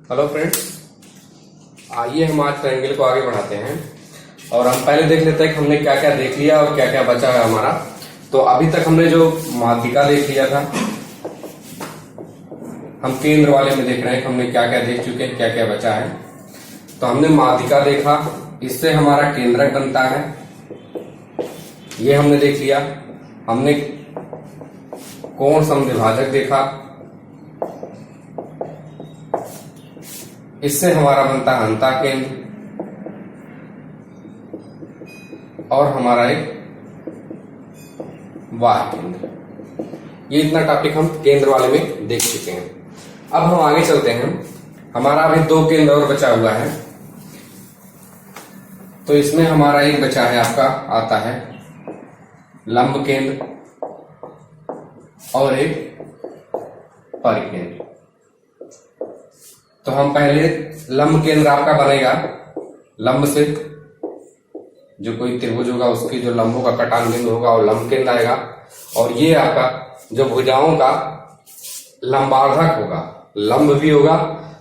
Hello friends, आइए हम आज ट्रायंगल को आगे बढ़ाते हैं और हम पहले देख लेते हैं कि हमने क्या क्या देख लिया और क्या क्या बचा है हमारा। तो अभी तक हमने जो माध्यिका देख लिया था, हम केंद्र वाले में देख रहे हैं कि हमने क्या क्या देख चुके हैं, क्या क्या बचा है। तो हमने माध्यिका देखा, इससे हमारा केंद्रक बनता है, ये हमने देख लिया। हमने कोण समद्विभाजक देखा, इससे हमारा बनता है अंतः केंद्र, और हमारा एक बाह्य केंद्र। ये इतना टॉपिक हम केंद्र वाले में देख चुके हैं। अब हम आगे चलते हैं। हमारा अभी दो केंद्र और बचा हुआ है। तो इसमें हमारा एक बचा है, आपका आता है लंब केंद्र और एक परिकेंद्र। तो हम पहले लंब केंद्र आपका बनेगा, लंब से जो कोई त्रिभुज होगा उसके जो लंबों का कटान बिंदु होगा वो लंब केंद्र आएगा। और ये आपका जो भुजाओं का लंबार्धक होगा, लंब भी होगा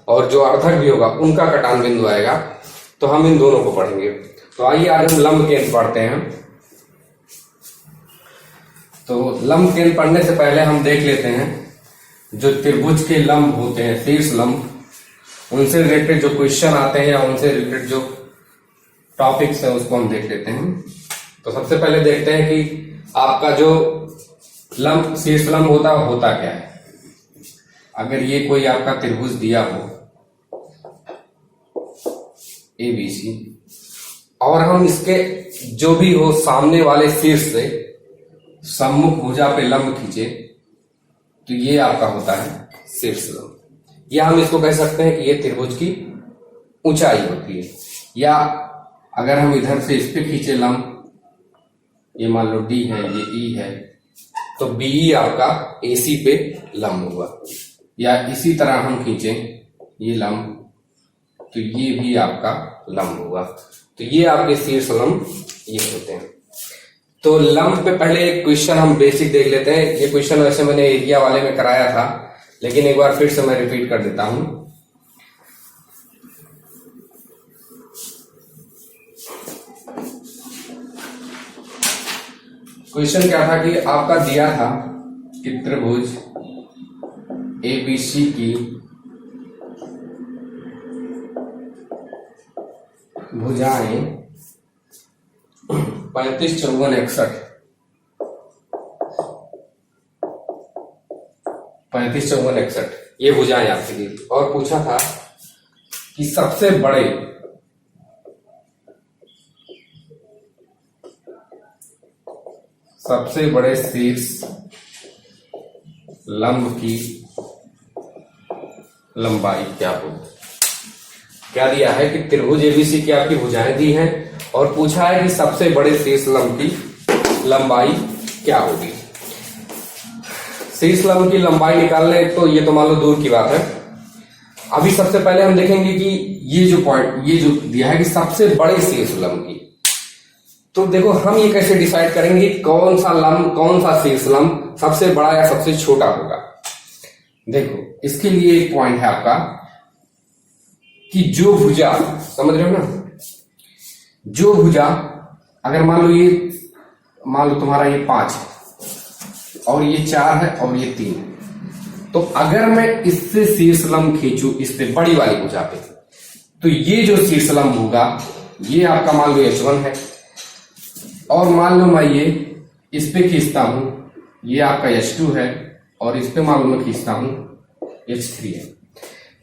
और जो अर्धक भी होगा, उनका कटान बिंदु आएगा। तो हम इन दोनों को पढ़ेंगे। तो आइए आज हम लंब केंद्र पढ़ते हैं। तो लंब केंद्र पढ़ने से पहले हम देख लेते हैं जो त्रिभुज के लंब होते हैं, शीर्ष लंब, उनसे रिलेटेड जो क्वेश्चन आते हैं या उनसे रिलेटेड जो टॉपिक्स है उसको हम देख लेते हैं। तो सबसे पहले देखते हैं कि आपका जो लंब, शीर्ष लंब होता क्या है। अगर ये कोई आपका त्रिभुज दिया हो ABC और हम इसके जो भी हो सामने वाले शीर्ष से सम्मुख भुजा पे लंब खींचे, तो ये आपका होता है शीर्ष लंब। या हम इसको कह सकते हैं कि ये त्रिभुज की ऊंचाई होती है। या अगर हम इधर से इस पे खींचे लंब, ये मान लो D है, ये E है, तो BE आपका AC पे लंब होगा। या इसी तरह हम खींचे ये लंब, तो ये भी आपका लंब होगा। तो ये आपके शीर्ष लंब ये होते हैं। तो लंब पे पहले एक क्वेश्चन हम बेसिक देख लेते हैं। ये क्वेश्चन वैसे मैंने एरिया वाले में कराया था, लेकिन एक बार फिर से मैं रिपीट कर देता हूं। क्वेश्चन क्या था कि आपका दिया था कि त्रिभुज ABC की भुजाएं 35, 54, 61, 35, 54, 61 ये भुजाएं आपकी दी थी। और पूछा था कि सबसे बड़े शीर्ष लंब की लंबाई क्या होगी। क्या दिया है कि त्रिभुज ABC की आपकी भुजाएं दी हैं और पूछा है कि सबसे बड़े शीर्ष लंब की लंबाई क्या होगी। शीर्ष लंब की लंबाई निकालने, तो ये तो मान लो दूर की बात है। अभी सबसे पहले हम देखेंगे कि ये जो पॉइंट, ये जो दिया है कि सबसे बड़े शीर्ष लंब की, तो देखो हम ये कैसे डिसाइड करेंगे कौन सा लंब, कौन सा शीर्ष लंब सबसे बड़ा या सबसे छोटा होगा। देखो इसके लिए एक पॉइंट है आपका कि जो भुजा, समझ रहे हो ना, जो भुजा अगर मान लो तुम्हारा ये 5 है और ये 4 है और ये 3 है, तो अगर मैं इससे शीर्ष लंब खींचू, इस पे बड़ी वाली भुजा पे, तो ये जो शीर्ष लंब होगा ये आपका मान लो H1 है। और मान लो मैं ये इस पे खींचता हूं, ये आपका H2 है, और इस पे मान लो मैं खींचता हूं H3 है।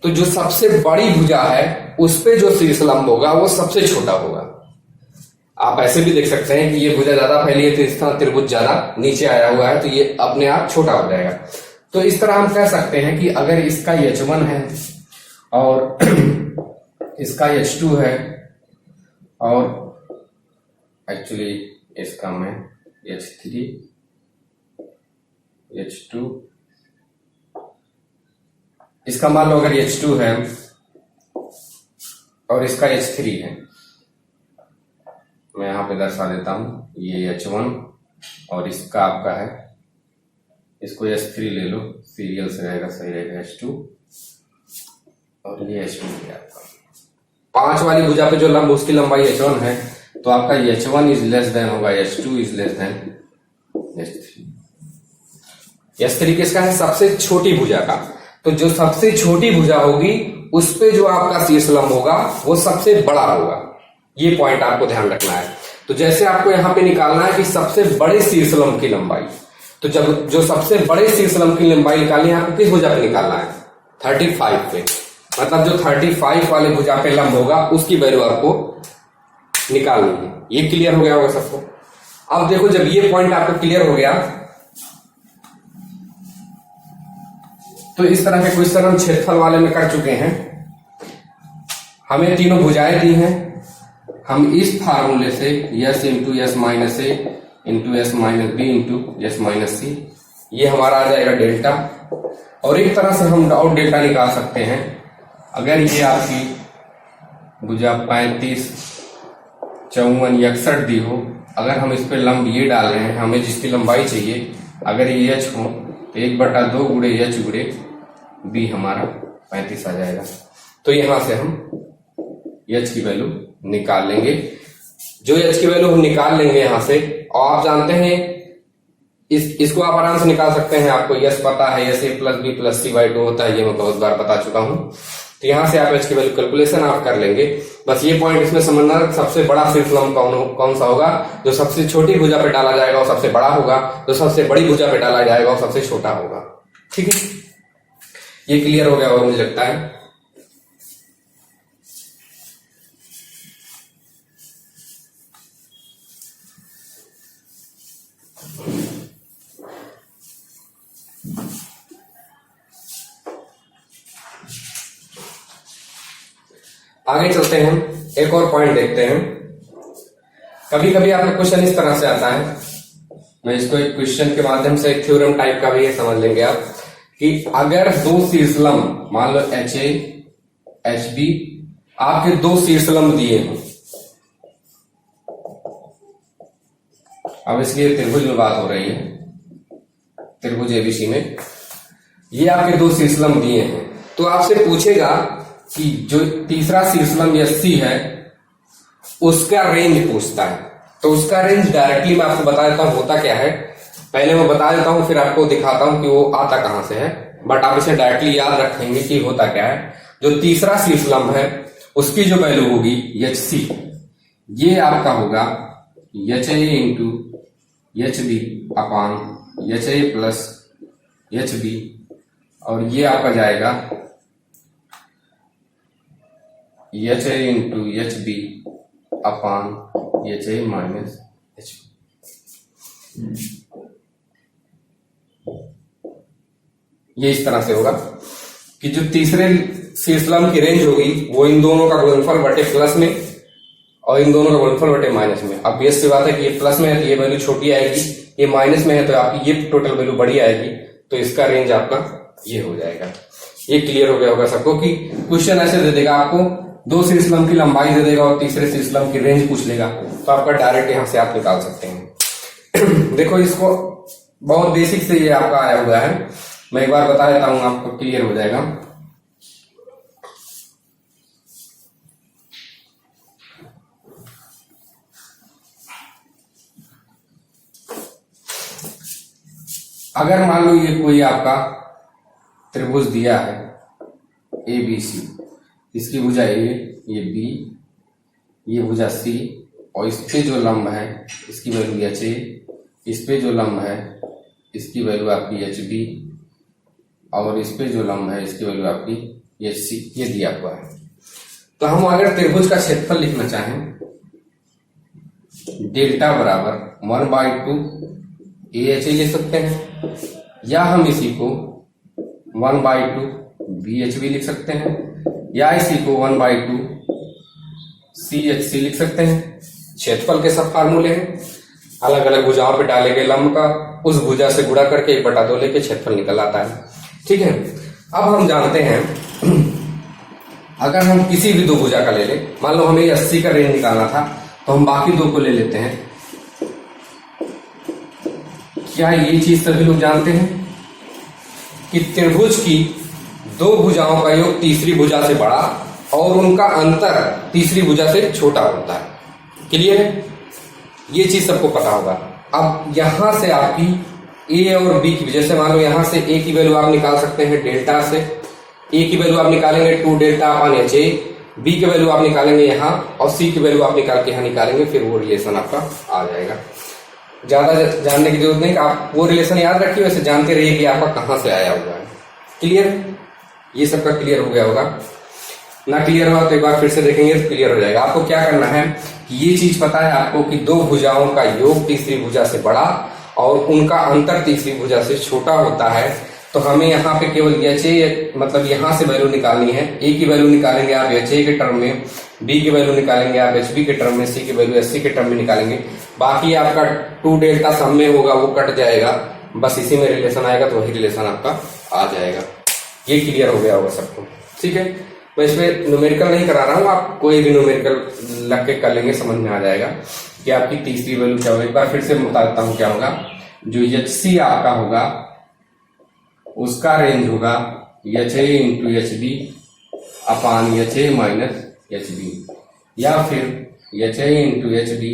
तो जो सबसे बड़ी भुजा है उस पे जो शीर्ष लंब होगा वो सबसे छोटा होगा। आप ऐसे भी देख सकते हैं कि ये भुजा ज्यादा फैली है तो इसका त्रिभुज ज्यादा नीचे आया हुआ है, तो ये अपने आप छोटा हो जाएगा। तो इस तरह हम कह सकते हैं कि अगर इसका H1 है और इसका H2 है, और एक्चुअली इसका मैं H3, H2, इसका मान लो अगर H2 है और इसका H3 है, मैं यहां पे दर्शा देता हूं, ये H1 और इसका आपका है, इसको S3 ले लो, सीरियल से रहेगा, सही रहेगा H2 और ये H1 है आपका। 5 वाली भुजा पे जो लंब उसकी लंबाई H1 है, तो आपका H1 इज लेस देन होगा H2 is less than H3। इस तरीके से है सबसे छोटी भुजा का। तो जो सबसे छोटी भुजा होगी उस पे जो आपका शीर्ष लंब होगा वो सबसे बड़ा होगा। ये पॉइंट आपको ध्यान रखना है। तो जैसे आपको यहां पे निकालना है कि सबसे बड़े शीर्ष लंब की लंबाई, तो जब जो सबसे बड़े शीर्ष लंब की लंबाई निकालनी है आपको किस भुजा पे निकालना है? 35 पे। मतलब जो 35 वाले भुजा पे लंब होगा उसकी वैल्यू आपको निकालनी है। ये क्लियर हो गया होगा सबको। अब देखो जब ये पॉइंट आपको क्लियर हो गया तो इस तरह के क्वेश्चन हम क्षेत्रफल वाले में कर चुके हैं। हमें तीनों भुजाएं दी हैं। हम इस फार्मूले से S into S minus A into S minus B into S minus C, ये हमारा आ जाएगा डेल्टा। और एक तरह से हम और डेल्टा निकाल सकते हैं। अगर ये आपकी भुजा 35, 54, 61 दी हो, अगर हम इस पे लंब ये डाल रहे हैं, हमें जिसकी लंबाई चाहिए, अगर ये एच हो तो 1/2 गुणे एच गुणे बी हमारा 35 आ जाएगा। तो यहां से हम एच की वैल्यू निकाल लेंगे। जो एच की वैल्यू हम निकाल लेंगे यहां से, और आप जानते हैं इसको आप आराम से निकाल सकते हैं। आपको यस पता है, S A plus B plus C by 2 होता है, ये मैं बहुत बार बता चुका हूं। तो यहां से आप एच की वैल्यू कैलकुलेशन आप कर लेंगे। बस ये पॉइंट इसमें समझना, सबसे बड़ा शीर्ष लंब कौन सा होगा? जो सबसे छोटी भुजा पे डाला जाएगा वो सबसे बड़ा होगा, जो सबसे बड़ी भुजा पे डाला जाएगा वो सबसे छोटा होगा। ठीक है, ये क्लियर हो गया होगा मुझे लगता है। आगे चलते हैं, एक और पॉइंट देखते हैं। कभी कभी आपका क्वेश्चन इस तरह से आता है, मैं इसको एक क्वेश्चन के माध्यम से एक थ्योरम टाइप का भी है, समझ लेंगे आप, कि अगर दो शीर्षलंब मान लो एच ए एच बी, आपके दो शीर्षलंब दिए हों। अब इसलिए त्रिभुज में बात हो रही है, त्रिभुज एबीसी में ये आपके दो शीर्षलंब दिए हैं। तो आपसे पूछेगा कि जो तीसरा शीर्षलंब एस सी है उसका रेंज पूछता है। तो उसका रेंज डायरेक्टली मैं आपको बता देता हूं होता क्या है। पहले मैं बता देता हूं फिर आपको दिखाता हूं कि वो आता कहां से है, बट आप इसे डायरेक्टली याद रखेंगे कि होता क्या है। जो तीसरा शीर्षलंब है उसकी जो वैल्यू होगी एच सी, ये आपका होगा H A into H B upon H A plus H B, और ये आपका जाएगा H A into H B upon H A minus H B. ये इस तरह से होगा कि जो तीसरे शीर्षलंब की रेंज होगी वो इन दोनों का गुणनफल बटे प्लस में और इन दोनों का गुणनफल बटे माइनस में। अब ये सी बात है कि ये प्लस में है तो ये वैल्यू छोटी आएगी, ये माइनस में है तो आपकी ये टोटल वैल्यू बड़ी आएगी। तो इसका रेंज आपका ये हो जाएगा। ये क्लियर हो गया होगा सबको कि क्वेश्चन ऐसे दे देगा, आपको दो शीर्षलंब की लंबाई दे देगा और तीसरे शीर्षलंब की रेंज पूछ लेगा, तो आपका डायरेक्ट यहां से आप निकाल सकते हैं। देखो इसको बहुत बेसिक से ये आपका आया हुआ है, मैं एक बार बता देता हूं, आपको क्लियर हो जाएगा। अगर मान लो ये कोई आपका त्रिभुज दिया है ए बी सी, इसकी भुजा ए, ये बी, ये भुजा सी, और इस पे जो लंब है इसकी वैल्यू एच ए, इस पे जो लंब है इसकी वैल्यू आपकी एच बी, और इस पे जो लंब है इसकी वैल्यू आपकी एच सी, ये दिया हुआ है। तो हम अगर त्रिभुज का क्षेत्रफल लिखना चाहें, डेल्टा बराबर 1/2 ए एच ए लिख सकते हैं, या हम इसी को 1/2 बी एच बी लिख सकते हैं, या इसी को 1/2 सी एच सी लिख सकते हैं। क्षेत्रफल के सब फार्मूले हैं, अलग अलग भुजाओं पे डाले गए लंब का उस भुजा से गुणा करके 1/2 लेके क्षेत्रफल निकल आता है। ठीक है, अब हम जानते हैं अगर हम किसी भी दो भुजा का ले ले, मान लो हमें 80 का रेंज निकालना था तो हम बाकी दो को ले लेते हैं। क्या ये चीज सभी लोग जानते हैं कि त्रिभुज की दो भुजाओं का योग तीसरी भुजा से बड़ा और उनका अंतर तीसरी भुजा से छोटा होता है। क्लियर है? ये चीज सबको पता होगा। अब यहां से आपकी ए और बी की, जैसे मान लो यहां से ए की वैल्यू आप निकाल सकते हैं डेल्टा से, ए की वैल्यू आप निकालेंगे 2 delta upon H A, B की वैल्यू आप निकालेंगे यहाँ और सी की वैल्यू आप निकाल के यहाँ निकालेंगे, फिर वो रिलेशन आपका आ जाएगा। ज्यादा जानने की जरूरत नहीं कि आप वो रिलेशन याद रखिए, वैसे जानते रहिए कि आपका कहाँ से आया हुआ है। क्लियर? ये सबका क्लियर हो गया होगा ना? क्लियर हुआ तो एक बार फिर से देखेंगे तो क्लियर हो जाएगा। आपको क्या करना है कि ये चीज पता है आपको कि दो भुजाओं का योग तीसरी भुजा से बड़ा और उनका अंतर तीसरी भुजा से छोटा होता है, तो हमें यहाँ पे केवल एच ए, मतलब यहाँ से वैल्यू निकालनी है। ए की वैल्यू निकालेंगे आप एच ए के टर्म में, बी की वैल्यू निकालेंगे आप एच बी के टर्म में, सी की वैल्यू एच सी के टर्म में निकालेंगे। बाकी आपका 2 डेल्टा सब में होगा, वो कट जाएगा, बस इसी में रिलेशन आएगा तो वही रिलेशन आपका आ जाएगा। ये क्लियर हो गया होगा सबको? ठीक है, मैं इसमें न्यूमेरिकल नहीं करा रहा हूँ, आप कोई भी न्यूमेरिकल लग के कर लेंगे, समझ में आ जाएगा कि आपकी तीसरी वैल्यू क्या होगा। एक बार फिर से बता देता हूँ क्या होगा। जो एच सी आपका होगा उसका रेंज होगा H A into H B upon H A minus H B, या फिर H A into H D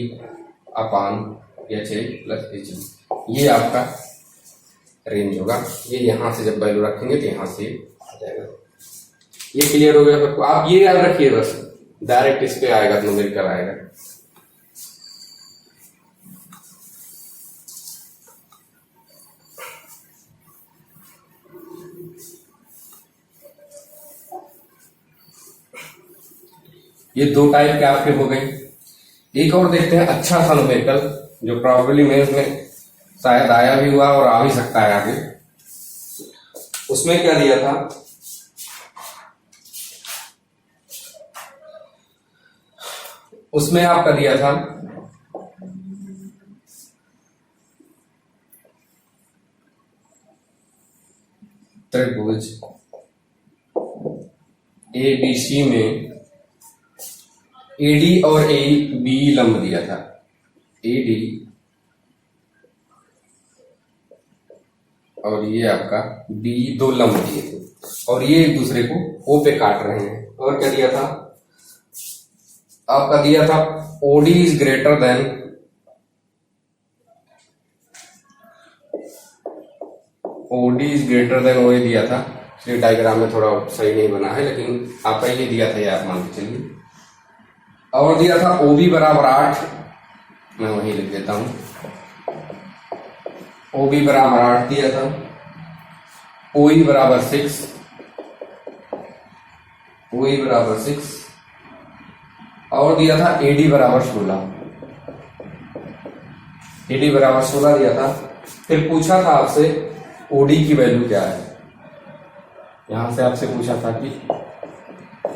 upon H A plus H B. ये आपका रेंज होगा। ये यहां से जब वैल्यू रखेंगे तो यहां से आ जाएगा। ये क्लियर हो गया सबको? आप ये याद रखिए, बस डायरेक्ट इस पे आएगा तो न्यूमेरिकल आएगा। ये दो टाइप के आपके हो गए। एक और देखते हैं अच्छा सा न्यूमेरिकल जो प्रॉबेबली मेंस में शायद आया भी हुआ और आ भी सकता है आगे। उसमें क्या दिया था? उसमें आपका दिया था त्रिभुज एबीसी में एडी और ए बी लंब दिया था। एडी और ये आपका बी दो लंब दिए थे और ये एक दूसरे को ओ पे काट रहे हैं। और क्या दिया था आपका? दिया था ओडी इज ग्रेटर देन ओ दिया था। ये डायग्राम में थोड़ा सही नहीं बना है, लेकिन आपका ये दिया था, ये आप मान के चलिए। और दिया था OB बराबर 8, मैं वही लिख देता हूं, OB बराबर 8 दिया था, OE बराबर 6, OE बराबर 6 और दिया था AD बराबर 16, AD बराबर 16 दिया था। फिर पूछा था आपसे OD की वैल्यू क्या है। यहां से आपसे पूछा था कि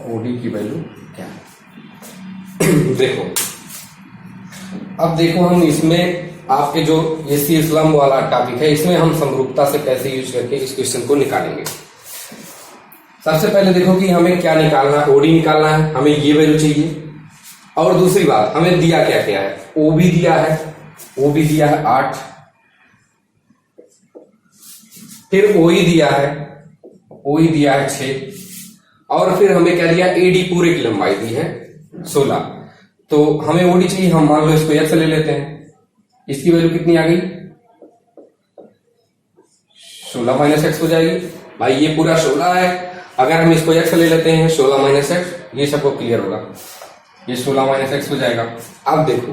OD की वैल्यू क्या है। देखो, अब देखो हम इसमें आपके जो ये सी इस्लाम वाला टॉपिक है, इसमें हम समरूपता से कैसे यूज करके इस क्वेश्चन को निकालेंगे। सबसे पहले देखो कि हमें क्या निकालना है, ओडी निकालना है, हमें ये वैल्यू चाहिए। और दूसरी बात, हमें दिया क्या क्या है? ओबी दिया है, ओबी दिया है 8, फिर ओई दिया है, ओई दिया है 6 और फिर हमें क्या दिया? एडी पूरे की लंबाई दी है 16। तो हमें ओडी चाहिए, हम मान लो इसको एक्स ले लेते हैं। इसकी वैल्यू कितनी आ गई? 16 माइनस एक्स हो जाएगी। भाई ये पूरा 16 है, अगर हम इसको एक्स ले लेते हैं 16 माइनस एक्स, ये सबको क्लियर होगा, ये 16 माइनस एक्स हो जाएगा। अब देखो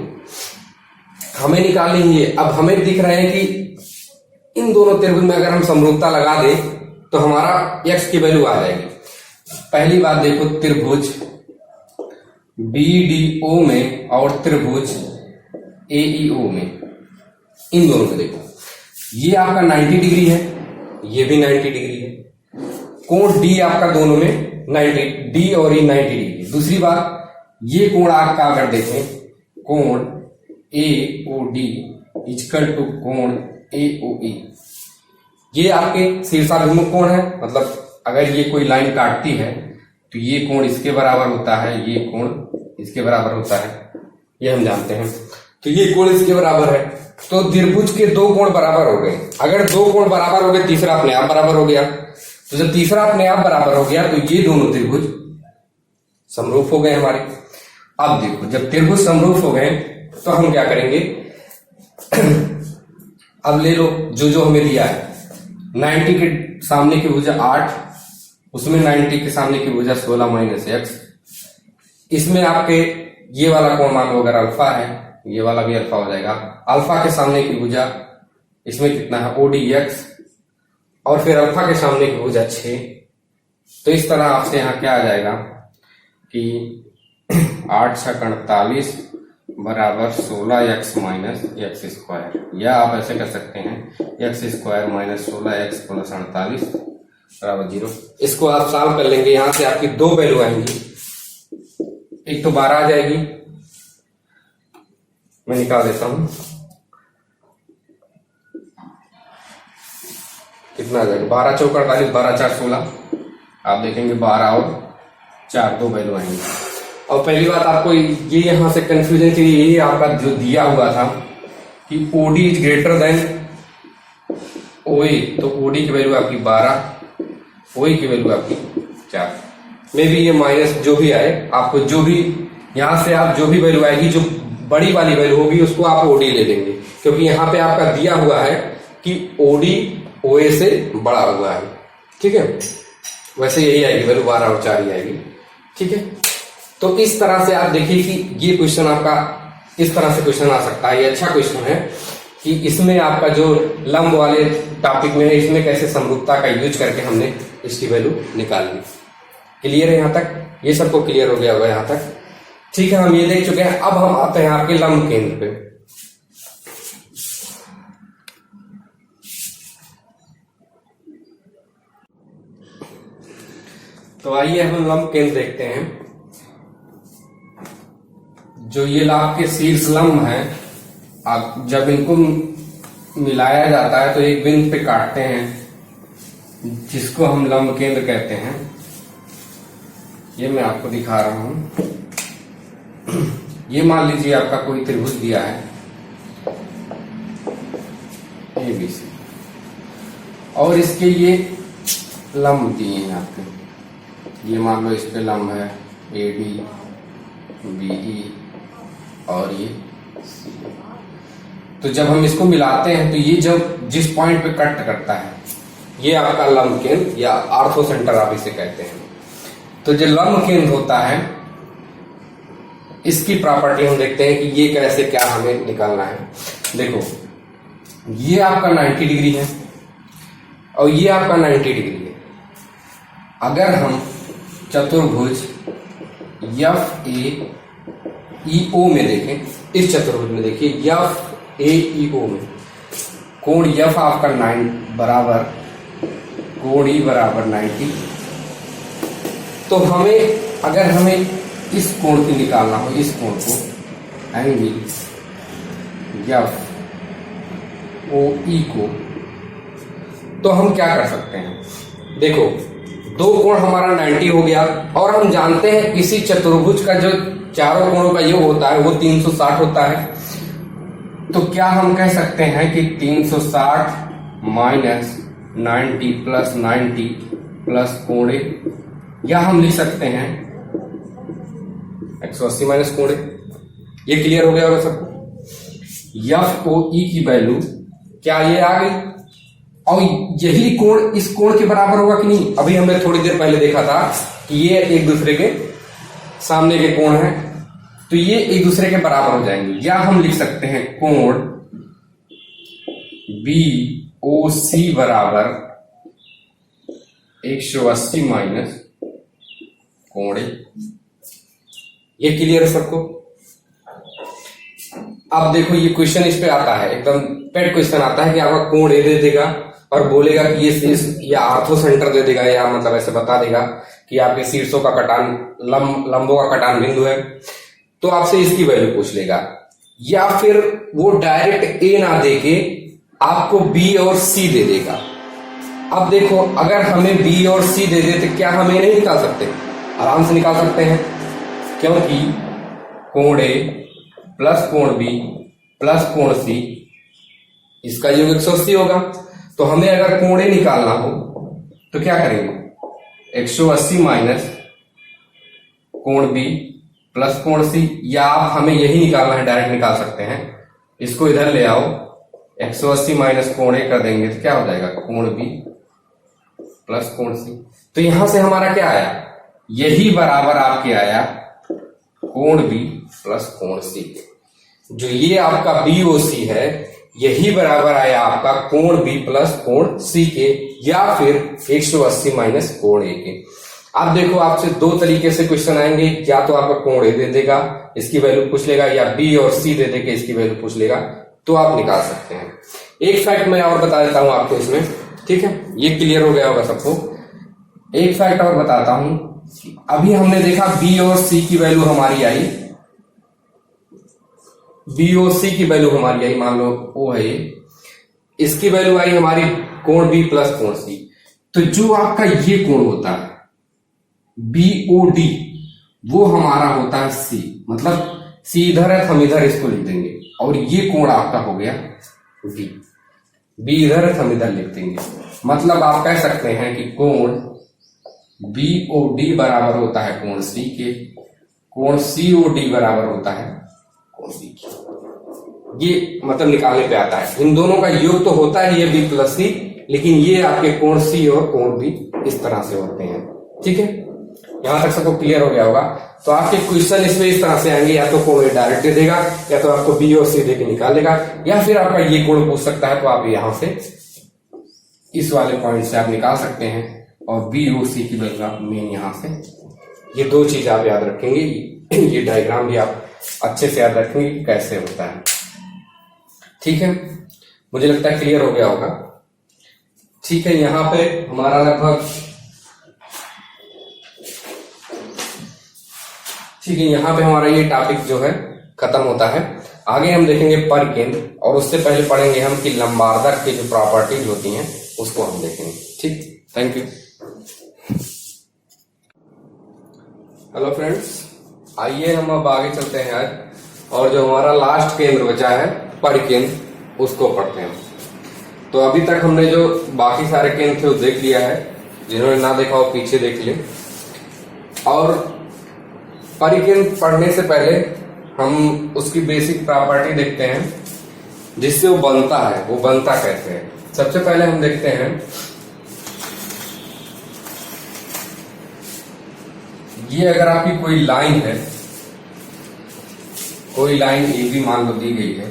हमें निकालनी है। अब हमें दिख रहा है कि इन दोनों त्रिभुज में अगर हम समरूपता लगा दें तो हमारा एक्स की वैल्यू आ जाएगी। पहली बात देखो, त्रिभुज BDO में और त्रिभुज AEO में, इन दोनों में देखो, ये आपका 90 डिग्री है, ये भी 90 डिग्री है। कोण D आपका दोनों में 90, D और E 90 डिग्री। दूसरी बात, ये कोण आपका अगर देखें, कोण AOD इक्वल टू कोण AOE, ये आपके शीर्षाभिमुख कोण है। मतलब अगर ये कोई लाइन काटती है तो ये कोण इसके बराबर होता है, ये कोण इसके बराबर होता है, ये हम जानते हैं। तो ये कोण इसके बराबर है, तो त्रिभुज के दो कोण बराबर हो गए। अगर दो कोण बराबर हो गए, तीसरा अपने आप बराबर हो गया। तो जब तीसरा अपने आप बराबर हो गया तो ये दोनों त्रिभुज समरूप हो गए हमारे। अब देखो जब त्रिभुज समरूप हो गए तो हम क्या करेंगे, अब ले लो जो जो हमें दिया है, 90 के सामने की भुजा 8, उसमें 90 के सामने की भुजा 16 माइनस x, इसमें आपके ये वाला कोण मान लो अगर अल्फा है, ये वाला भी अल्फा हो जाएगा। अल्फा के सामने की भुजा इसमें कितना है ODX, और फिर अल्फा के सामने की भुजा 6। तो इस तरह आपसे यहाँ क्या आ जाएगा कि 8 6 48 बराबर 16x माइनस एक्स स्क्वायर, या आप ऐसे कर सकते हैं x square minus 16x plus 48 बराबर 0। इसको आप सॉल्व कर लेंगे, यहां से आपकी दो वैल्यू आएंगी, एक तो 12 आ जाएगी, मैं निकाल देता हूं, कितना आ जाएगा 12 चौक 48, 12 4 16, आप देखेंगे 12 और 4 दो वैल्यू आएंगे। और पहली बात आपको ये यहां से कंफ्यूजन के लिए ये आपका जो दिया हुआ था कि OD is greater than OA, तो OD की वैल्यू आपकी 12, OA की वैल्यू आपकी 4। मे भी ये माइनस जो भी आए, आपको जो भी यहां से आप जो भी वैल्यू आएगी, जो बड़ी वाली वैल्यू होगी उसको आप OD ले लेंगे, क्योंकि यहाँ पे आपका दिया हुआ है कि OD OA से बड़ा हुआ है। ठीक है, वैसे यही आएगी वैल्यू 12 और 4 ही आएगी। ठीक है, तो इस तरह से आप देखिए कि ये क्वेश्चन आपका इस तरह से क्वेश्चन आ सकता है। ये अच्छा क्वेश्चन है कि इसमें आपका जो लंब वाले टॉपिक में है, इसमें कैसे समरूपता का यूज करके हमने इसकी वैल्यू निकाल ली। क्लियर है यहाँ तक? ये सबको क्लियर हो गया होगा यहाँ तक? ठीक है, हम ये देख चुके हैं। अब हम आते हैं आपके लंब केंद्र पे। तो आइए हम लंब केंद्र देखते हैं। जो ये आपके शीर्ष लंब है, आप जब इनको मिलाया जाता है तो एक बिंदु पे काटते हैं, जिसको हम लंब केंद्र कहते हैं। ये मैं आपको दिखा रहा हूं। ये मान लीजिए आपका कोई त्रिभुज दिया है ABC, और इसके ये लंब दिए हैं आपके। ये मान लो इस पे लंब है AD BE और ये C। तो जब हम इसको मिलाते हैं तो ये जब जिस पॉइंट पे कट करता है, ये आपका लंब केंद्र या आर्थो सेंटर आप इसे कहते हैं। तो जो लंब केंद्र होता है, इसकी प्रॉपर्टी हम देखते हैं कि ये कैसे क्या हमें निकालना है। देखो ये आपका 90 डिग्री है और ये आपका 90 डिग्री है। अगर हम चतुर्भुज FAEO में देखें, इस चतुर्भुज में देखिए FAEO में कोण F आपका 9 बराबर कोण E बराबर 90। तो हमें अगर हमें इस कोण की निकालना हो, इस कोण को एंगल FOE को, तो हम क्या कर सकते हैं? देखो दो कोण हमारा 90 हो गया, और हम जानते हैं किसी चतुर्भुज का जो चारों कोणों का योग होता है वो 360 होता है। तो क्या हम कह सकते हैं कि 360 माइनस 90 प्लस 90 प्लस कोण A, या हम लिख सकते हैं 180 माइनस कोण A। ये क्लियर हो गया होगा सबको? FOE की वैल्यू क्या ये आ गई, और यही कोण इस कोण के बराबर होगा कि नहीं? अभी हमने थोड़ी देर पहले देखा था कि ये एक दूसरे के सामने के कोण हैं, तो ये एक दूसरे के बराबर हो जाएंगे। या हम लिख सकते हैं कोण BOC बराबर 180 माइनस कोण A। ये क्लियर है सबको? अब देखो ये क्वेश्चन इस पे आता है, एकदम पेड क्वेश्चन आता है कि आपका कोण A दे देगा और बोलेगा कि ये शीर्ष या आर्थो सेंटर दे देगा, या मतलब ऐसे बता देगा कि आपके शीर्षों का कटान लंबों का कटान बिंदु है, तो आपसे इसकी वैल्यू पूछ लेगा। या फिर वो डायरेक्ट A ना देके आपको B और C दे देगा। अब देखो अगर हमें B और C दे दे तो क्या हम ये नहीं निकाल सकते? आराम से निकाल सकते हैं, क्योंकि कोण A प्लस कोण B प्लस कोण C, इसका योग 180 होगा। तो हमें अगर कोण A निकालना हो तो क्या करेंगे 180 माइनस कोण बी प्लस कोण सी, या आप हमें यही निकालना है, डायरेक्ट निकाल सकते हैं। इसको इधर ले आओ, 180 माइनस कोण ए कर देंगे तो क्या हो जाएगा कोण बी प्लस कोण सी। तो यहां से हमारा क्या आया, यही बराबर आपके आया कोण बी प्लस कोण सी के। जो ये आपका BOC है यही बराबर आया आपका कोण बी प्लस कोण सी के, या फिर 180 माइनस कोण ए के। आप देखो आपसे दो तरीके से क्वेश्चन आएंगे, या तो आपका कोण ए दे देगा इसकी वैल्यू पूछ लेगा, या B और C दे देके इसकी वैल्यू पूछ लेगा, तो आप निकाल सकते हैं। एक फैक्ट मैं और बता देता हूं आपको इसमें, ठीक है, ये क्लियर हो गया होगा सबको। एक फैक्ट और बताता हूं, अभी हमने देखा B और C की वैल्यू हमारी आई, B और C की वैल्यू हमारी आई, मान लो वो है ये, इसकी वैल्यू आई हमारी कोण B प्लस कोण C। तो जो आपका ये कोण होता है BOD वो हमारा होता है C, मतलब C इधर है, हम इधर इसको लिख देंगे, और ये कोण आपका हो गया B इधर है, हम इधर लिख देंगे। मतलब आप कह सकते हैं कि कोण BOD बराबर होता है कोण C के, कोण COD बराबर होता है कोण B के। ये मतलब निकालने पे आता है, इन दोनों का योग तो होता है ये B प्लस C, लेकिन ये आपके कोण C और कोण B इस तरह से होते हैं। ठीक है, यहां तक सबको क्लियर हो गया होगा। तो आपके क्वेश्चन इसमें इस तरह से आएंगे, या तो कोण डायरेक्ट दे देगा, या तो आपको B और C दे के निकाल देगा, या फिर आपका ये कोण पूछ सकता है, तो आप यहां से इस वाले पॉइंट से आप निकाल सकते हैं, और B और C की वैल्यू आप मेन यहां से, ये दो चीज आप याद रखेंगे। ये डायग्राम भी आप अच्छे से याद रखेंगे कि कैसे होता है। ठीक है, मुझे लगता है क्लियर हो गया होगा। ठीक है, यहां पे हमारा लगभग ठीक है, यहां पे हमारा ये टॉपिक जो है खत्म होता है। आगे हम देखेंगे पर केंद्र, और उससे पहले पढ़ेंगे हम कि लंबार्धक की जो प्रॉपर्टीज होती हैं उसको हम देखेंगे। ठीक, थैंक यू। हेलो फ्रेंड्स, आइए हम अब आगे चलते हैं आज, और जो हमारा लास्ट केंद्र बचा है पर केंद्र, उसको पढ़ते हैं। तो अभी तक हमने जो बाकी सारे केंद्र थे वो देख लिया है, जिन्होंने ना देखा वो पीछे देख ले। और परिकेंद्र पढ़ने से पहले हम उसकी बेसिक प्रॉपर्टी देखते हैं, जिससे वो बनता है, वो बनता कैसे है। सबसे पहले हम देखते हैं, ये अगर आपकी कोई लाइन है, कोई लाइन AB मान लो दी गई है,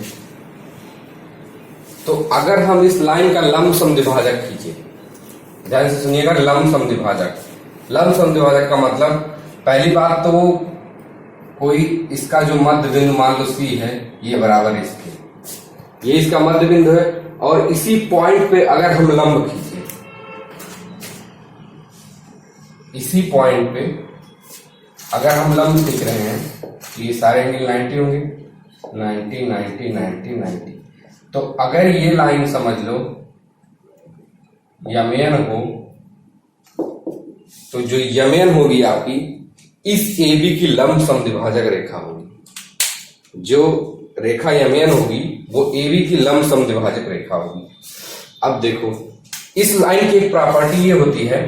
तो अगर हम इस लाइन का लंब समद्विभाजक खींचे, ध्यान से सुनिएगा, लंब समद्विभाजक। लंब समद्विभाजक का मतलब, पहली बात तो कोई इसका जो मध्य बिंदु मान लो C है, ये बराबर इसके, ये इसका मध्य बिंदु है, और इसी पॉइंट पे अगर हम लंब खींचे, इसी पॉइंट पे अगर हम लंब खींच रहे हैं, तो ये सारे एंगल 90 होंगे, 90 90 90 90। तो अगर ये लाइन समझ लो यमेन हो, तो जो यमेन होगी आपकी, इस AB की लंब समद्विभाजक रेखा होगी। जो रेखा यमेन होगी वो AB की लंब समद्विभाजक रेखा होगी। अब देखो, इस लाइन की एक प्रॉपर्टी ये होती है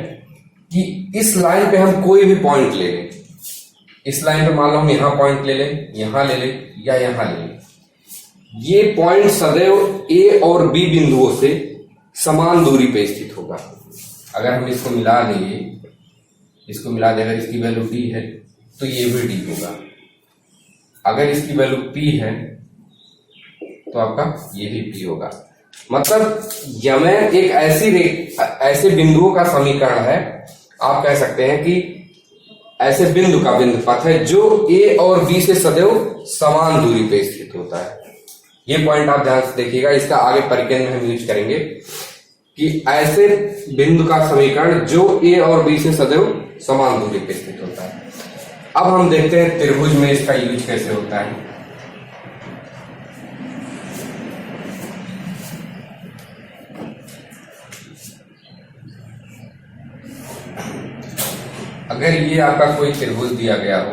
कि इस लाइन पे हम कोई भी पॉइंट ले लें, इस लाइन पे मान लो हम यहां पॉइंट ले लें, यहां ले लें, या यहां ले लें, ये पॉइंट सदैव A और B बिंदुओं से समान दूरी पे स्थित होगा। अगर हम इसको मिला देंगे, इसको मिला देगा, इसकी वैल्यू D है तो ये भी D होगा। अगर इसकी वैल्यू P है तो आपका ये भी P होगा। मतलब यमेन एक ऐसे बिंदुओं का समीकरण है, आप कह सकते हैं कि ऐसे बिंदु का बिंदु पथ है जो A और B से सदैव समान दूरी पे स्थित होता है। ये पॉइंट आप ध्यान से देखिएगा, इसका आगे परिकेंद्र में हम यूज करेंगे कि ऐसे बिंदु का समीकरण जो A और B से सदैव समान दूरी पे स्थित होता है। अब हम देखते हैं त्रिभुज में इसका यूज कैसे होता है। अगर ये आपका कोई त्रिभुज दिया गया हो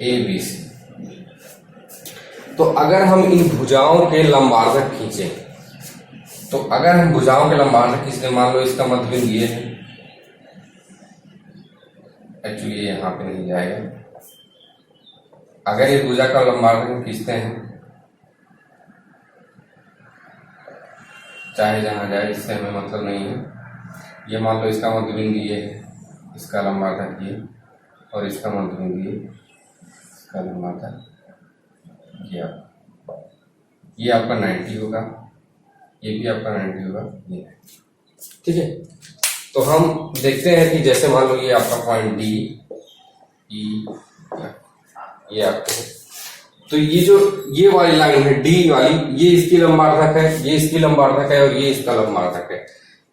ABC, तो अगर हम इन भुजाओं के लंबार्धक खींचें, तो अगर हम भुजाओं के लंबार्धक खींचते, मान लो इसका मध्य बिंदु ये है, एक्चुअली ये यहाँ पे नहीं जाएगा। अगर ये भुजा का लंबार्धक हम खींचते हैं, चाहे जहां जाए, इससे हमें मतलब नहीं है। ये मान लो इसका मध्य बिंदु ये है, इसका लंबार्धक ये, और इसका मध्य बिंदु ये, इसका लंबार्धक ये आपका 90 होगा, ये भी आपका 90 होगा, ये ठीक है। तो हम देखते हैं कि जैसे मान लो ये आपका पॉइंट डी ई ये आपको, तो ये जो ये वाली लाइन है डी वाली, ये इसकी लंबार्धक है, ये इसकी लंबार्धक है, और ये इसका लंबार्धक है।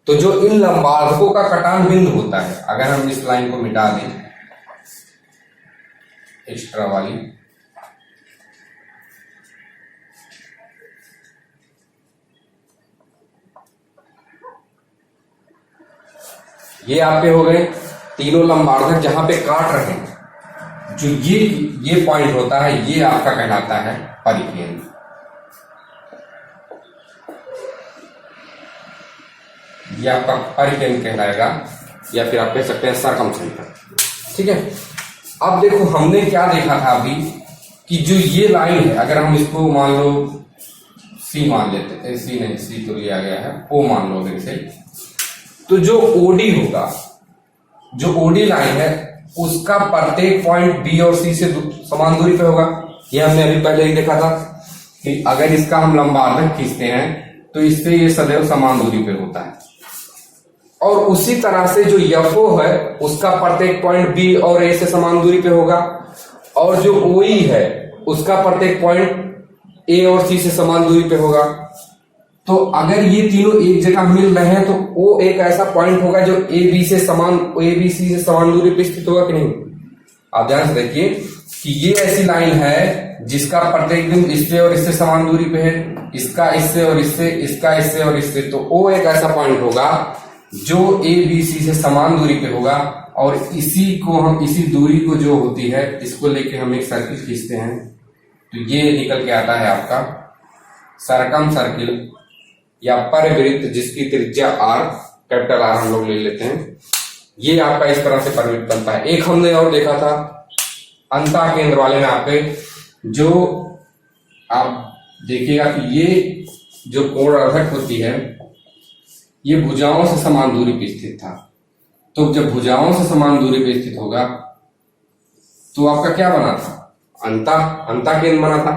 तो जो इन लंबार्धकों का कटान बिंदु होता है, अगर हम इस लाइन को मिटा दें, एक्स्ट्रा वाली, ये आपके हो गए तीनों लंबार्धक जहां पे काट रहे हैं। जो ये पॉइंट होता है, ये आपका कहलाता है परिकेंद्र। ये आपका परिकेंद्र कहलाएगा, या फिर आप कह सकते हैं सरकमसेंटर, ठीक है। अब देखो हमने क्या देखा था अभी, कि जो ये लाइन है, अगर हम इसको मान लो सी मान लेते हैं, सी नहीं, सी तो लिया गया है, ओ मान लो अगर इसे, तो जो ओडी होगा, जो ओडी लाइन है, उसका प्रत्येक पॉइंट बी और सी से समान दूरी पे होगा। ये हमने अभी पहले ही देखा था कि अगर इसका हम लंबार्धक खींचते हैं तो इससे ये सदैव समान दूरी पे होता है। और उसी तरह से जो एफओ है, उसका प्रत्येक पॉइंट बी और ए से समान दूरी पे होगा, और जो ओई है, उसका प्रत्येक पॉइंट ए और सी से समान दूरी पे होगा। तो अगर ये तीनों एक जगह मिल रहे हैं, तो ओ एक ऐसा पॉइंट होगा जो ए बी सी से समान दूरी पे स्थित होगा कि नहीं। आप ध्यान से देखिए कि ये ऐसी लाइन है जिसका प्रत्येक बिंदु इससे और इससे समान दूरी पे है, इसका इससे और इससे, इसका इससे और इससे। तो ओ एक ऐसा पॉइंट होगा जो ए बी सी से समान दूरी पे होगा, और इसी दूरी को जो होती है, इसको लेके हम एक सर्किल खींचते हैं, तो ये निकल के आता है आपका सरकम सर्किल या परिवृत्त, जिसकी त्रिज्या आर, कैपिटल आर हम लोग ले लेते हैं। ये आपका इस तरह से परिवृत्त बनता है। एक हमने और देखा था अंता केंद्र वाले में आपके, जो आप देखिएगा कि ये जो कोणार्धक होती है, ये भुजाओं से समान दूरी पे स्थित था। तो जब भुजाओं से समान दूरी पे स्थित होगा, तो आपका क्या बना था, अंता केंद्र बना था।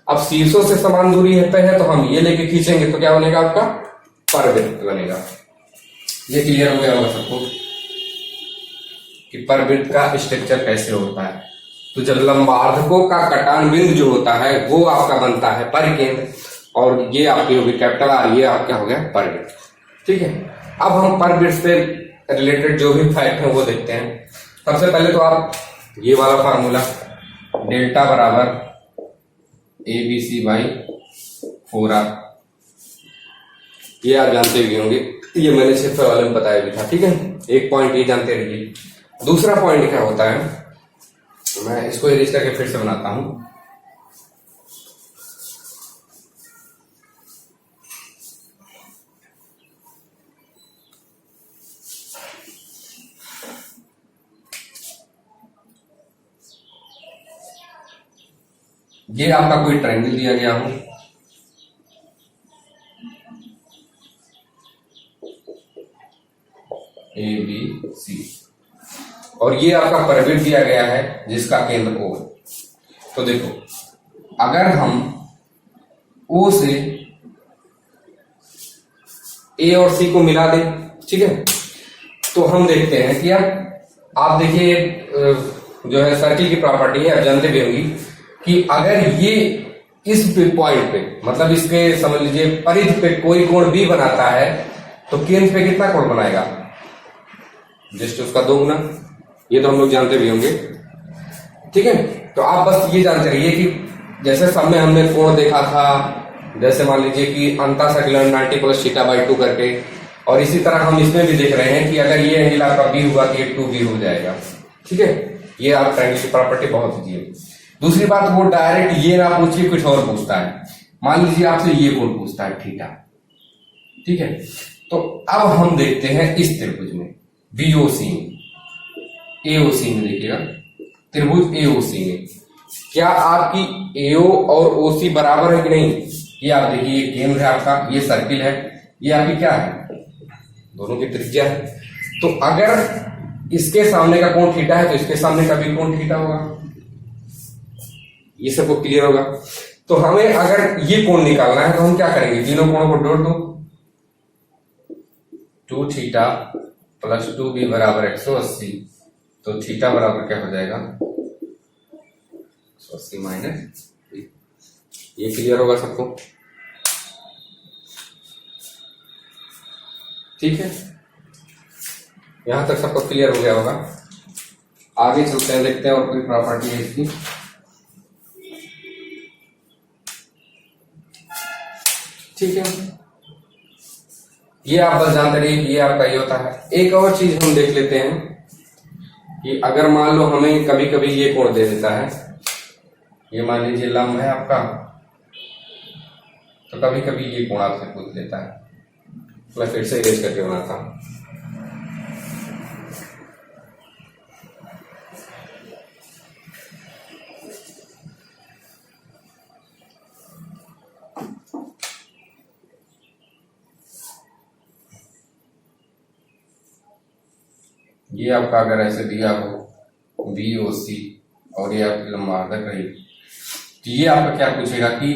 अब शीर्षों से समान दूरी पे है, तो हम ये लेके खींचेंगे, तो क्या बनेगा आपका परिवृत्त बनेगा। ये क्लियर हो गया होगा सबको कि परिवृत्त का स्ट्रक्चर कैसे होता है। तो जब लंबार्धकों का कटान बिंदु जो होता है, वो आपका बनता है परिकेंद्र, और ये आपकी होगी कैपिटल आर, ये आपका हो गया परिवृत्त, ठीक है। अब हम परिवृत्त से रिलेटेड जो भी फैक्ट है वो देखते हैं। सबसे पहले तो आप ये वाला फार्मूला, डेल्टा बराबर A B C by 4R, ये आप जानते भी होंगे, ये मैंने क्षेत्र वाले में बताया भी था, ठीक है। एक पॉइंट ये जानते रहिए। दूसरा पॉइंट क्या होता है, मैं इसको इरेज करके फिर से बनाता हूं। ये आपका कोई ट्रायंगल दिया गया हो, ए बी सी, और ये आपका परिवृत्त दिया गया है जिसका केंद्र O। तो देखो, अगर हम O से A और C को मिला दें, ठीक है, तो हम देखते हैं कि यार, आप देखिए जो है सर्किल की प्रॉपर्टी है, आप जानते भी होंगी कि अगर ये इस पॉइंट पे, मतलब इसके समझ लीजिए परिधि पे कोई कोण B बनाता है, तो केंद्र पे कितना कोण बनाएगा, जस्ट उसका 2 गुना। ये तो हम लोग जानते भी होंगे, ठीक है। तो आप बस ये जानते रहिए कि जैसे सब में हमने कोण देखा था, जैसे मान लीजिए कि अंता सर्कुलर 90 प्लस थीटा बाई 2 करके, और इसी तरह हम इसमें भी देख रहे हैं कि अगर ये एंगल आपका B हुआ तो ये 2B हो जाएगा, ठीक है। ये आप ट्रायंगल की प्रॉपर्टी बहुत ईजी है। दूसरी बात, वो डायरेक्ट ये ना पूछिए, कुछ और पूछता है। मान लीजिए आपसे ये कोण पूछता है थीटा, ठीक है। तो अब हम देखते हैं इस त्रिभुज में बीओसी में, एओसी में देखिएगा त्रिभुज एओसी में क्या आपकी एओ और ओसी बराबर है कि नहीं। ये आप देखिए, ये केंद्र है आपका, ये सर्किल है, ये आपकी क्या है, दोनों की त्रिज्या है। तो अगर इसके सामने का कोण थीटा है तो इसके सामने का भी कोण थीटा होगा। ये सबको क्लियर होगा। तो हमें अगर ये कोण निकालना है तो हम क्या करेंगे, तीनों कोणों को जोड़ दो, 2 थीटा प्लस 2b बराबर 180, तो थीटा बराबर क्या हो जाएगा 180 माइनस। ये क्लियर होगा सबको, ठीक है। यहां तक सबको क्लियर हो गया होगा। आगे चलते हैं, देखते हैं और कोई प्रॉपर्टी है इसकी। ठीक है, ये आप बस जानते रहिए, ये आपका ये होता है। एक और चीज हम देख लेते हैं कि अगर मान लो हमें कभी कभी ये कोण दे देता है, ये मान लीजिए लंब है आपका, तो कभी कभी ये कोण आपसे पूछ लेता है। मैं फिर से इरेज करके बनाता हूं। ये आपका अगर ऐसे दिया हो बीओसी और ये आपकी लंबाई रही, तो ये आपका क्या पूछेगा कि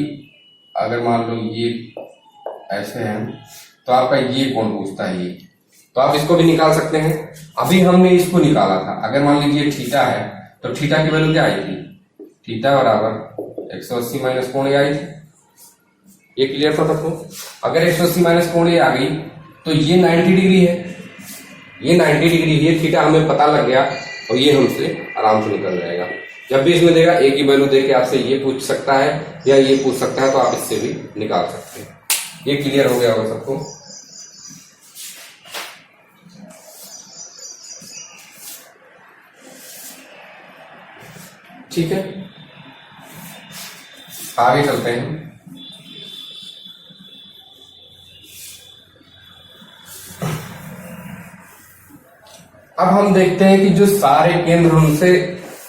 अगर मान लो ये ऐसे है तो आपका ये कोण पूछता है ये, तो आप इसको भी निकाल सकते हैं। अभी हमने इसको निकाला था, अगर मान लीजिए थीटा है तो थीटा की वैल्यू क्या आई थी, थीटा बराबर 180 माइनस कोण आई थी। ये क्लियर था सबको। अगर 180 माइनस कोण आ गई तो ये 90 डिग्री है, ये 90 डिग्री, ये थीटा हमें पता लग गया और ये हमसे आराम से निकल जाएगा। जब भी इसमें देगा एक ही वैल्यू देके आपसे ये पूछ सकता है या ये पूछ सकता है, तो आप इससे भी निकाल सकते हैं। ये क्लियर हो गया होगा सबको। ठीक है, आगे चलते हैं। अब हम देखते हैं कि जो सारे केंद्र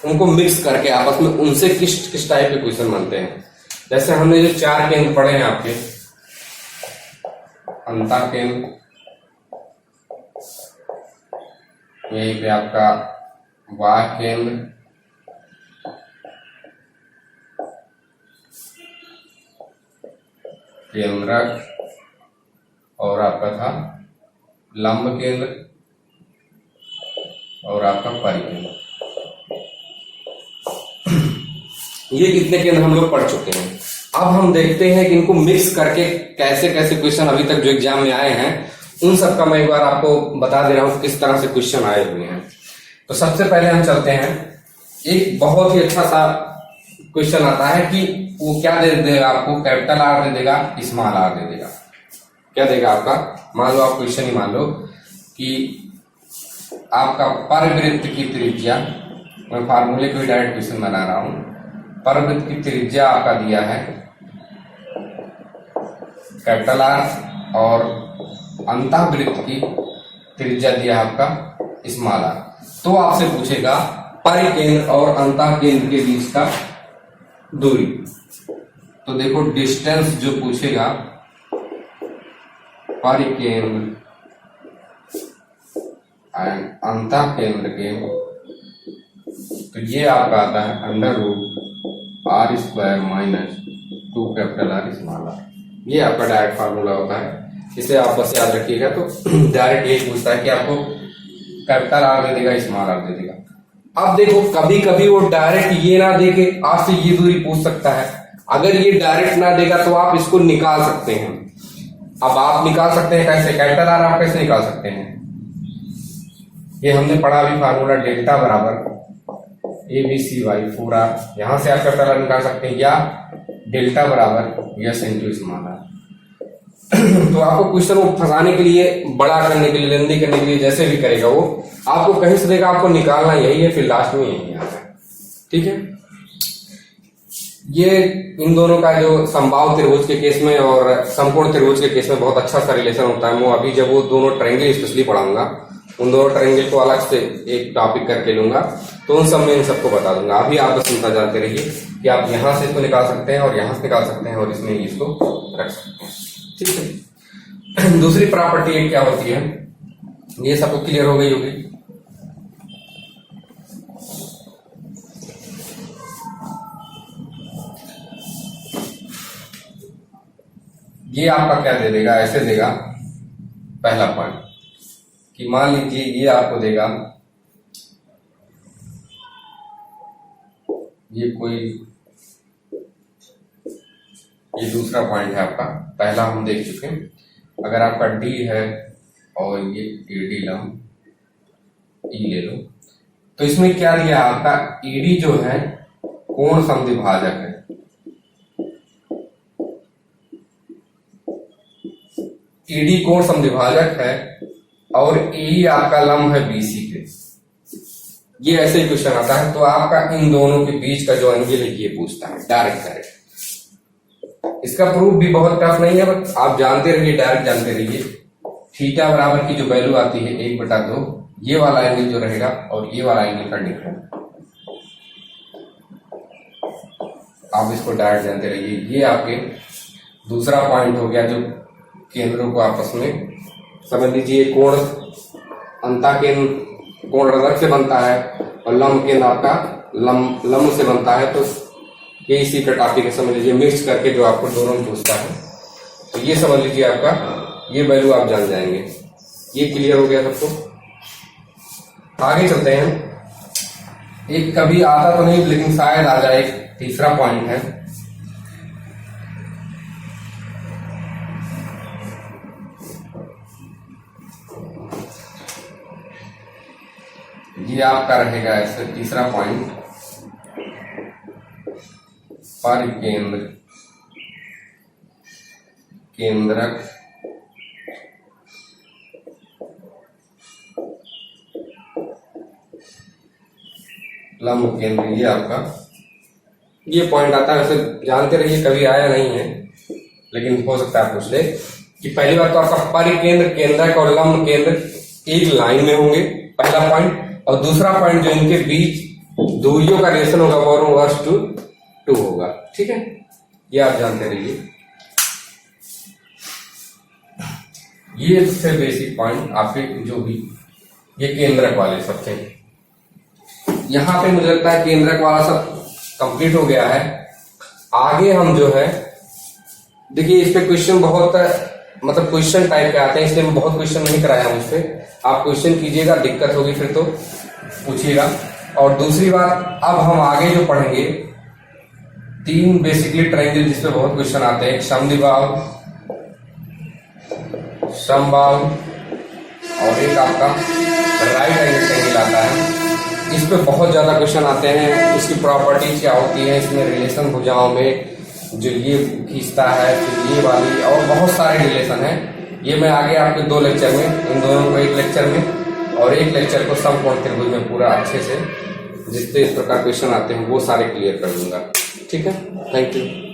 उनको मिक्स करके आपस में उनसे किस टाइप के क्वेश्चन बनते हैं। जैसे हमने जो 4 केंद्र पढ़े हैं आपके, अंतर केंद्र, यही पे आपका वाह केंद्र, केंद्रक, और आपका था लंब केंद्र और आपका परिकेंद्र। ये कितने केंद्र हम लोग पढ़ चुके हैं। अब हम देखते हैं कि इनको मिक्स करके कैसे कैसे क्वेश्चन अभी तक जो एग्जाम में आए हैं उन सब का मैं एक बार आपको बता दे रहा हूं किस तरह से क्वेश्चन आए हुए हैं। तो सबसे पहले हम चलते हैं, एक बहुत ही अच्छा सा क्वेश्चन आता है कि वो क्या दे देगा आपको, कैपिटल आर दे देगा, स्मॉल आर दे देगा। क्या देगा आपका, मान लो आप क्वेश्चन ही मान लो कि आपका परवृत्त की त्रिज्या, मैं फार्मूले को डायरेक्ट क्वेश्चन बना रहा हूं, परवृत्त की त्रिज्या आपका दिया है कैपिटल आर और अंतःवृत्त की त्रिज्या दिया है आपका स्मॉल आर। तो आपसे पूछेगा परिकेंद्र और अंतः केंद्र के बीच का दूरी। तो देखो डिस्टेंस जो पूछेगा परिकेंद्र एंड अंतः केंद्र के, तो ये आपका आता है √r² minus 2 capital R small R. ये आपका डायरेक्ट फार्मूला होता है, इसे आप बस याद रखिएगा। तो डायरेक्ट यही पूछता है कि आपको कैपिटल आर दे देगा, स्मॉल आर दे देगा। अब देखो कभी कभी वो डायरेक्ट ये ना देके आपसे ये दूरी पूछ सकता है। अगर ये डायरेक्ट ना देगा तो आप इसको निकाल सकते हैं। अब आप निकाल सकते हैं कैसे, कैपिटल आर आप कैसे निकाल सकते हैं, ये हमने पढ़ा अभी फार्मूला, डेल्टा बराबर ABC/4R। यहां से आप कैपिटल आर निकाल सकते हैं, या डेल्टा बराबर यस इंटू स्मॉल आर। तो आपको क्वेश्चन को फंसाने के लिए, बड़ा करने के लिए, लेंदी करने के लिए, जैसे भी करेगा वो आपको कहीं से देगा, आपको निकालना यही है, फिर लास्ट में यही आता है। ठीक है, ये इन दोनों का जो समबाहु त्रिभुज के केस में और समकोण त्रिभुज के केस में बहुत अच्छा सा रिलेशन होता है। मैं अभी जब वो दोनों ट्रायंगल स्पेशली पढ़ाऊंगा, उन दोनों ट्रायंगल को अलग से एक टॉपिक करके लूंगा, तो उन सब में इन सबको बता दूंगा। अभी आप बस इतना जानते रहिए कि आप यहाँ से इसको निकाल सकते हैं और यहाँ से निकाल सकते हैं और इसमें इसको रख सकते हैं। ठीक है। दूसरी प्रॉपर्टी एक क्या होती है, ये सबको क्लियर हो गई होगी। ये आपका क्या दे देगा, ऐसे देगा पहला पॉइंट कि मान लीजिए ये आपको देगा, ये कोई ये दूसरा पॉइंट है आपका, पहला हम देख चुके हैं। अगर आपका डी है और ये एडी लंब ई ले लो, तो इसमें क्या दिया आपका, ईडी जो है कोण समद्विभाजक है। ईडी कोण समद्विभाजक है और ई आपका लंब है बीसी पे। ये ऐसे ही क्वेश्चन आता है, तो आपका इन दोनों के बीच का जो एंगल है ये पूछता है, डायरेक्ट करेक्ट। इसका प्रूफ भी बहुत टफ नहीं है, बट आप जानते रहिए, डायरेक्ट जानते रहिए। थीटा बराबर की जो वैल्यू आती है 1/2, ये वाला एंगल जो रहेगा और ये वाला एंगल का डिफरेंस, आप इसको डायरेक्ट जानते रहिए। ये आपके दूसरा पॉइंट हो गया, जो केंद्रों को आपस में समझ लीजिए। कोण अंता केंद्र कोण रदक से बनता है और लंब केंद्र आपका लंब से बनता है, तो ये इसी का टॉपिक है, समझ लीजिए। मिक्स करके जो आपको दोनों में पूछता है, तो ये समझ लीजिए आपका ये वैल्यू आप जान जाएंगे। ये क्लियर हो गया सबको। आगे चलते हैं। एक कभी आता तो नहीं, लेकिन शायद आ जाए, एक तीसरा पॉइंट है। ये आपका रहेगा ऐसे तीसरा पॉइंट, परिकेंद्र केंद्रक लंब केंद्र, ये आपका ये पॉइंट आता है। वैसे जानते रहिए, कभी आया नहीं है लेकिन हो सकता है पूछ ले कि पहली बार तो आपका परिकेंद्र केंद्रक और लंब केंद्र एक लाइन में होंगे, पहला पॉइंट। और दूसरा पॉइंट जो इनके बीच दूरियों का रिलेशन होगा वो 1:2 होगा। ठीक है, ये आप जानते रहिए। ये सबसे बेसिक पॉइंट आपके जो भी ये केंद्रक वाले सब थे। यहां पे मुझे लगता है केंद्रक वाला सब कंप्लीट हो गया है। आगे हम जो है देखिए, इस पे क्वेश्चन बहुत मतलब क्वेश्चन टाइप के आते हैं, इसलिए मैं बहुत क्वेश्चन नहीं कराया हूं इस पे। आप क्वेश्चन कीजिएगा, दिक्कत होगी फिर तो पूछिएगा। और दूसरी बात, अब हम आगे जो पढ़ेंगे 3 बेसिकली ट्रायंगल जिसपे बहुत क्वेश्चन आते हैं, समद्विबाहु, समबाहु और एक आपका राइट एंगल ट्रायंगल आता है। इस पे बहुत ज्यादा क्वेश्चन आते हैं। इसकी प्रॉपर्टीज क्या होती है, इसमें रिलेशन भुजाओं में जो ये खींचता है, फिर ये वाली, और बहुत सारे रिलेशन है। ये मैं आगे आपके 2 लेक्चर में, इन दोनों को एक लेक्चर में और एक लेक्चर को समकोण त्रिभुज में पूरा अच्छे से जितने इस प्रकार क्वेश्चन आते हैं वो सारे क्लियर कर दूंगा। ठीक है, थैंक यू।